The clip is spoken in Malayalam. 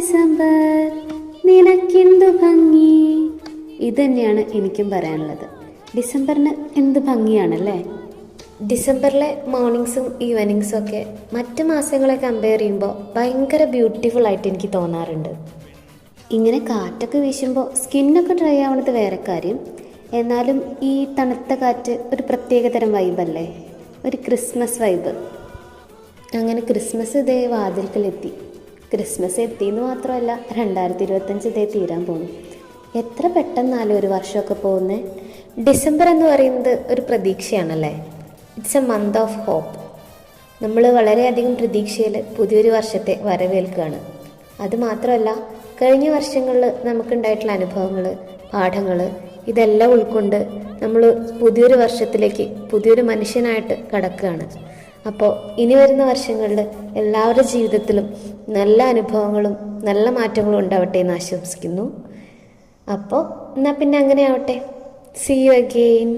ഡിസംബർ നിനക്കെന്തു ഭംഗി. ഇതുതന്നെയാണ് എനിക്കും പറയാനുള്ളത്. ഡിസംബറിന് എന്ത് ഭംഗിയാണല്ലേ. ഡിസംബറിലെ മോർണിംഗ്സും ഈവനിങ്സും ഒക്കെ മറ്റ് മാസങ്ങളെ കമ്പയർ ചെയ്യുമ്പോൾ ഭയങ്കര ബ്യൂട്ടിഫുൾ ആയിട്ട് എനിക്ക് തോന്നാറുണ്ട്. ഇങ്ങനെ കാറ്റൊക്കെ വീശുമ്പോൾ സ്കിന്നൊക്കെ ഡ്രൈ ആവണത് വേറെ കാര്യം. എന്നാലും ഈ തണുത്ത കാറ്റ് ഒരു പ്രത്യേകതരം വൈബല്ലേ, ഒരു ക്രിസ്മസ് വൈബ്. അങ്ങനെ ക്രിസ്മസ് ഇതേ വാതിൽക്കലെത്തി. ക്രിസ്മസ് എത്തിയെന്ന് മാത്രമല്ല, 2025 ഇതേ തീരാൻ പോകുന്നു. എത്ര പെട്ടെന്നാലും ഒരു വർഷമൊക്കെ പോകുന്നത്. ഡിസംബർ എന്ന് പറയുന്നത് ഒരു പ്രതീക്ഷയാണല്ലേ. It's a month of hope. നമ്മൾ വളരെയധികം പ്രതീക്ഷയിൽ പുതിയൊരു വർഷത്തെ വരവേൽക്കുകയാണ്. അതുമാത്രമല്ല, കഴിഞ്ഞ വർഷങ്ങളിൽ നമുക്കുണ്ടായിട്ടുള്ള അനുഭവങ്ങൾ, പാഠങ്ങൾ ഇതെല്ലാം ഉൾക്കൊണ്ട് നമ്മൾ പുതിയൊരു വർഷത്തിലേക്ക് പുതിയൊരു മനുഷ്യനായിട്ട് കടക്കുകയാണ്. അപ്പോൾ ഇനി വരുന്ന വർഷങ്ങളിൽ എല്ലാവരുടെ ജീവിതത്തിലും നല്ല അനുഭവങ്ങളും നല്ല മാറ്റങ്ങളും ഉണ്ടാവട്ടെ എന്ന് ആശംസിക്കുന്നു. അപ്പോൾ എന്നാൽ പിന്നെ അങ്ങനെ ആവട്ടെ. See you again.